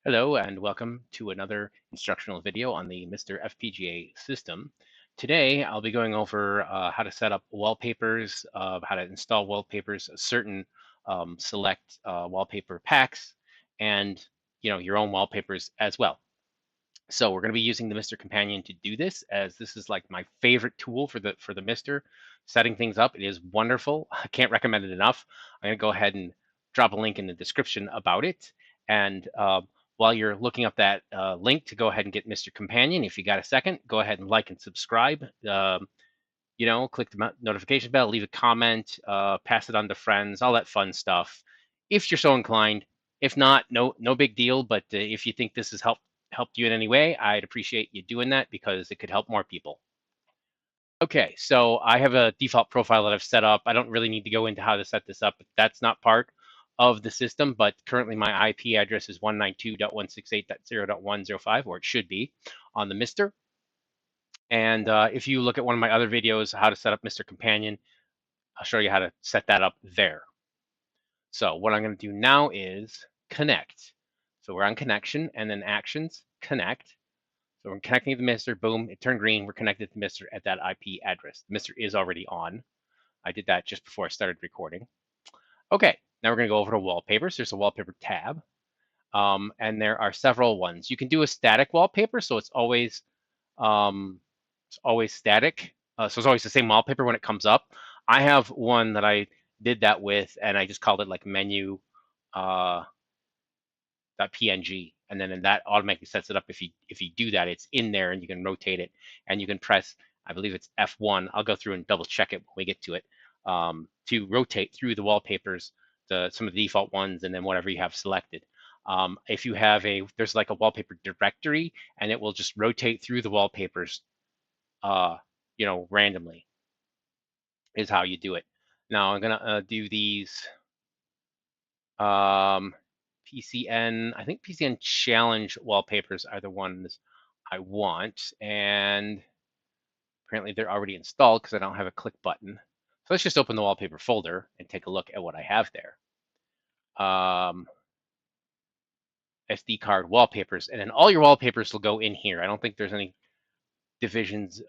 Hello and welcome to another instructional video on the MiSTer FPGA system. Today I'll be going over how to set up wallpapers, how to install wallpapers, certain select wallpaper packs, and your own wallpapers as well. So we're going to be using the MiSTer Companion to do this, as this is like my favorite tool for the MiSTer setting things up. It is wonderful. I can't recommend it enough. I'm going to go ahead and drop a link in the description about it. And while you're looking up that link to go ahead and get MiSTer Companion, if you got a second, go ahead and like and subscribe. Click the notification bell, leave a comment, pass it on to friends, all that fun stuff, if you're so inclined. If not, no big deal. But if you think this has helped you in any way, I'd appreciate you doing that because it could help more people. Okay, so I have a default profile that I've set up. I don't really need to go into how to set this up. That's not part of the system, but currently my IP address is 192.168.0.105, or it should be on the MiSTer. And if you look at one of my other videos, how to set up MiSTer Companion, I'll show you how to set that up there. So what I'm going to do now is connect. So we're on connection and then actions, connect. So we're connecting to the MiSTer, boom, it turned green. We're connected to the MiSTer at that IP address. The MiSTer is already on. I did that just before I started recording. Okay, now we're going to go over to wallpapers. There's a wallpaper tab. And there are several ones. You can do a static wallpaper, so it's always static. So it's always the same wallpaper when it comes up. I have one that I did that with, and I just called it like menu .png, and then that automatically sets it up. If you do that, it's in there, and you can rotate it, and you can press, I believe it's F1. I'll go through and double check it when we get to it, to rotate through the wallpapers, some of the default ones, and then whatever you have selected. If you have there's like a wallpaper directory, and it will just rotate through the wallpapers, randomly, is how you do it. Now I'm gonna do these PCN. I think PCN challenge wallpapers are the ones I want, and apparently they're already installed because I don't have a click button. So let's just open the wallpaper folder and take a look at what I have there. SD card wallpapers, and then all your wallpapers will go in here. I don't think there's any divisions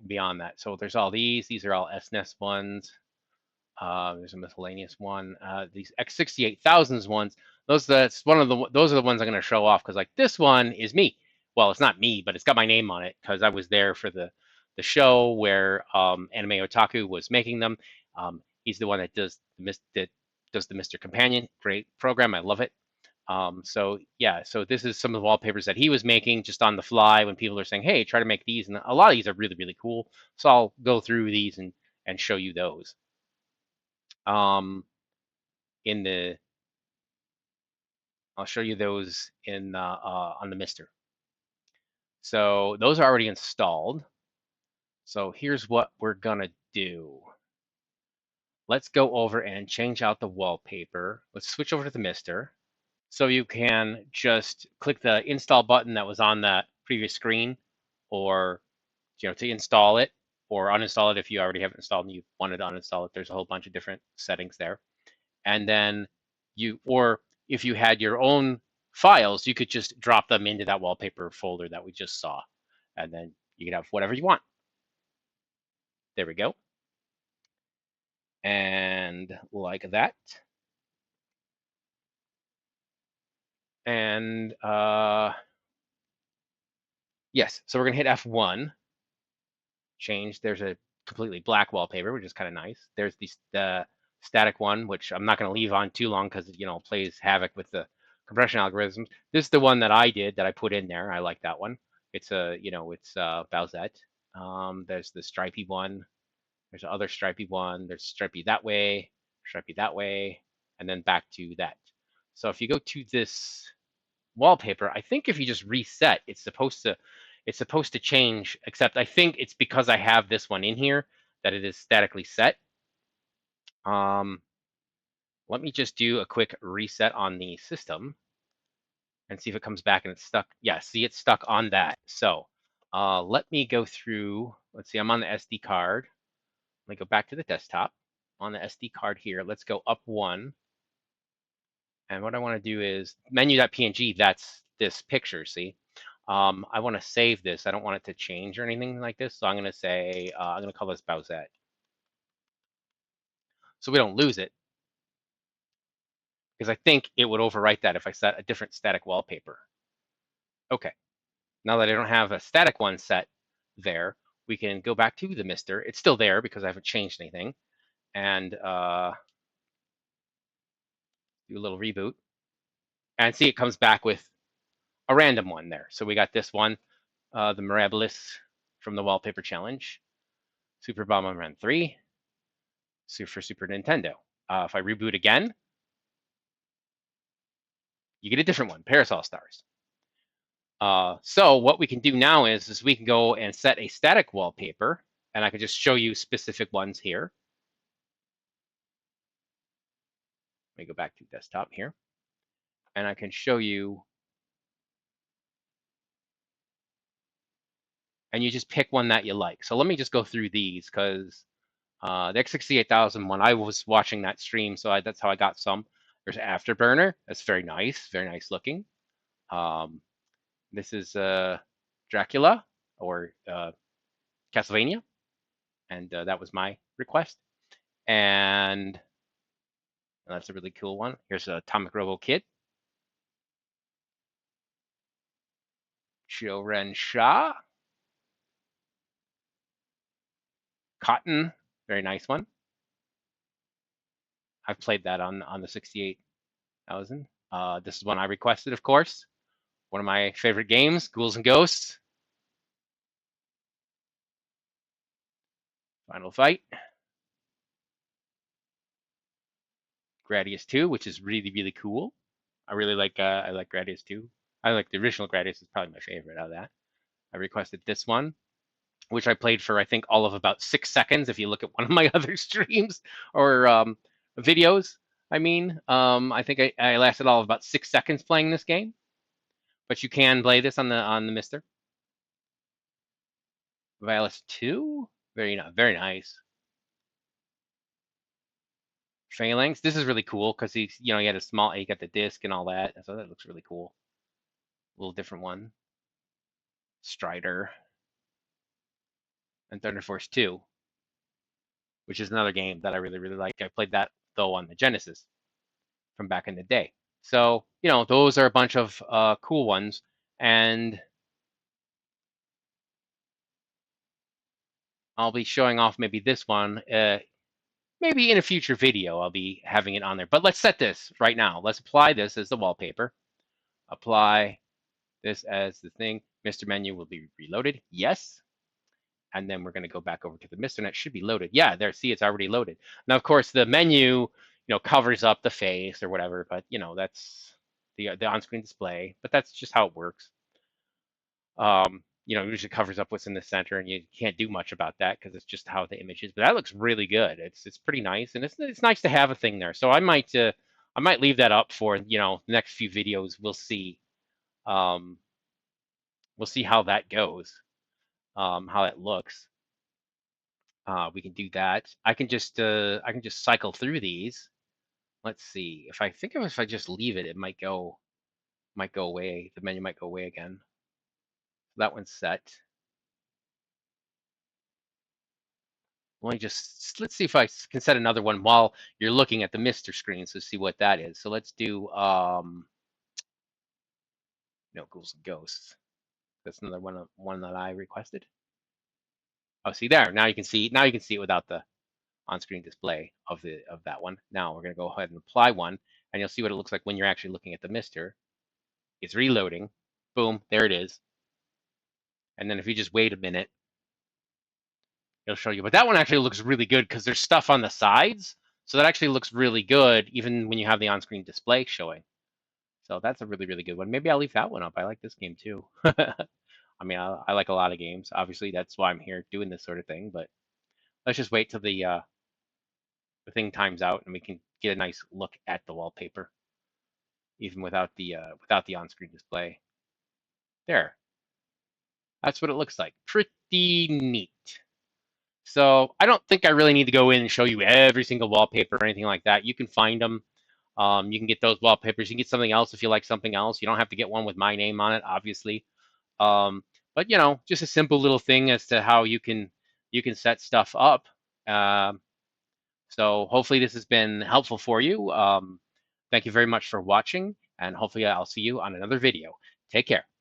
beyond that. So there's all these. These are all SNES ones. There's a miscellaneous one. These X68000s ones. Those are the ones I'm going to show off, because like this one is me. Well, it's not me, but it's got my name on it because I was there for the show where Anime Otaku was making them. He's the one that does the MiSTer Companion. Great program. I love it. So yeah, so this is some of the wallpapers that he was making just on the fly when people are saying, hey, try to make these. And a lot of these are really, really cool. So I'll go through these and show you those. I'll show you those on the MiSTer. So those are already installed. So here's what we're gonna do. Let's go over and change out the wallpaper. Let's switch over to the MiSTer. So you can just click the install button that was on that previous screen, or to install it or uninstall it if you already have it installed and you wanted to uninstall it. There's a whole bunch of different settings there. And then or if you had your own files, you could just drop them into that wallpaper folder that we just saw, and then you can have whatever you want. There we go. And like that. And yes, so we're gonna hit F1, change. There's a completely black wallpaper, which is kind of nice. There's the static one, which I'm not gonna leave on too long because it plays havoc with the compression algorithms. This is the one that I did, that I put in there. I like that one. It's BIOSes. There's the stripy one. There's the other stripy one. There's stripy that way, and then back to that. So if you go to this wallpaper, I think if you just reset, it's supposed to change, except I think it's because I have this one in here that it is statically set. Let me just do a quick reset on the system and see if it comes back and it's stuck. Yeah, see, it's stuck on that. So let me go through. Let's see, I'm on the SD card. Let me go back to the desktop. On the SD card here, let's go up one. And what I want to do is menu.png, that's this picture, see? I want to save this. I don't want it to change or anything like this. So I'm going to say, I'm going to call this BIOSes. So we don't lose it, because I think it would overwrite that if I set a different static wallpaper. Okay, now that I don't have a static one set there, we can go back to the MiSTer. It's still there because I haven't changed anything. And do a little reboot. And see, it comes back with a random one there. So we got this one, the Mirabilis from the Wallpaper Challenge, Super Bomberman 3, for Super Nintendo. If I reboot again, you get a different one, Parasol Stars. So what we can do now is we can go and set a static wallpaper, and I can just show you specific ones here. Let me go back to desktop here, and I can show you, and you just pick one that you like. So let me just go through these, because the X68000 one, I was watching that stream, so that's how I got some. There's Afterburner. That's very nice looking. This is Dracula, or Castlevania, and that was my request. And that's a really cool one. Here's Atomic Robo Kid, Ren Shah, Cotton, very nice one. I've played that on the 68,000. This is one I requested, of course. One of my favorite games, Ghouls and Ghosts. Final Fight. Gradius 2, which is really cool. I really like I like Gradius 2. I like the original Gradius, is probably my favorite out of that. I requested this one, which I played for I think all of about 6 seconds. If you look at one of my other streams or videos, I mean, I think I lasted all of about 6 seconds playing this game. But you can play this on the MiSTer. Violus 2, very nice. Phalanx, this is really cool because he had a small, he got the disc and all that, so that looks really cool. A little different one. Strider. And Thunder Force 2, which is another game that I really like. I played that though on the Genesis from back in the day. So those are a bunch of cool ones, and I'll be showing off maybe this one. Maybe in a future video I'll be having it on there. But let's set this right now. Let's apply this as the wallpaper. Apply this as the thing. MiSTer menu will be reloaded. Yes. And then we're going to go back over to the MiSTer, and it should be loaded. Yeah, there. See, it's already loaded. Now, of course, the menu, covers up the face or whatever, but that's the on-screen display. But that's just how it works. Usually covers up what's in the center, and you can't do much about that because it's just how the image is. But that looks really good. It's pretty nice, and it's nice to have a thing there. So I might leave that up for the next few videos. We'll see. We'll see how that goes, how it looks. We can do that. I can just cycle through these. Let's see. If I just leave it, it might go away. The menu might go away again. That one's set. Let's see if I can set another one while you're looking at the MiSTer screen, so see what that is. So let's do Ghouls and Ghosts. That's another one that I requested. Oh, see there. Now you can see it without the on-screen display of that one. Now we're gonna go ahead and apply one, and you'll see what it looks like when you're actually looking at the MiSTer. It's reloading. Boom, there it is. And then if you just wait a minute, it'll show you. But that one actually looks really good because there's stuff on the sides. So that actually looks really good even when you have the on-screen display showing. So that's a really good one. Maybe I'll leave that one up. I like this game too. I mean, I like a lot of games. Obviously, that's why I'm here doing this sort of thing. But let's just wait till the thing times out and we can get a nice look at the wallpaper, even without the on-screen display. There. That's what it looks like. Pretty neat. So I don't think I really need to go in and show you every single wallpaper or anything like that. You can find them You can get those wallpapers. You can get something else if you like something else. You don't have to get one with my name on it, obviously. Um, but just a simple little thing as to how you can set stuff up. Um, so hopefully this has been helpful for you. Thank you very much for watching, and hopefully I'll see you on another video. Take care.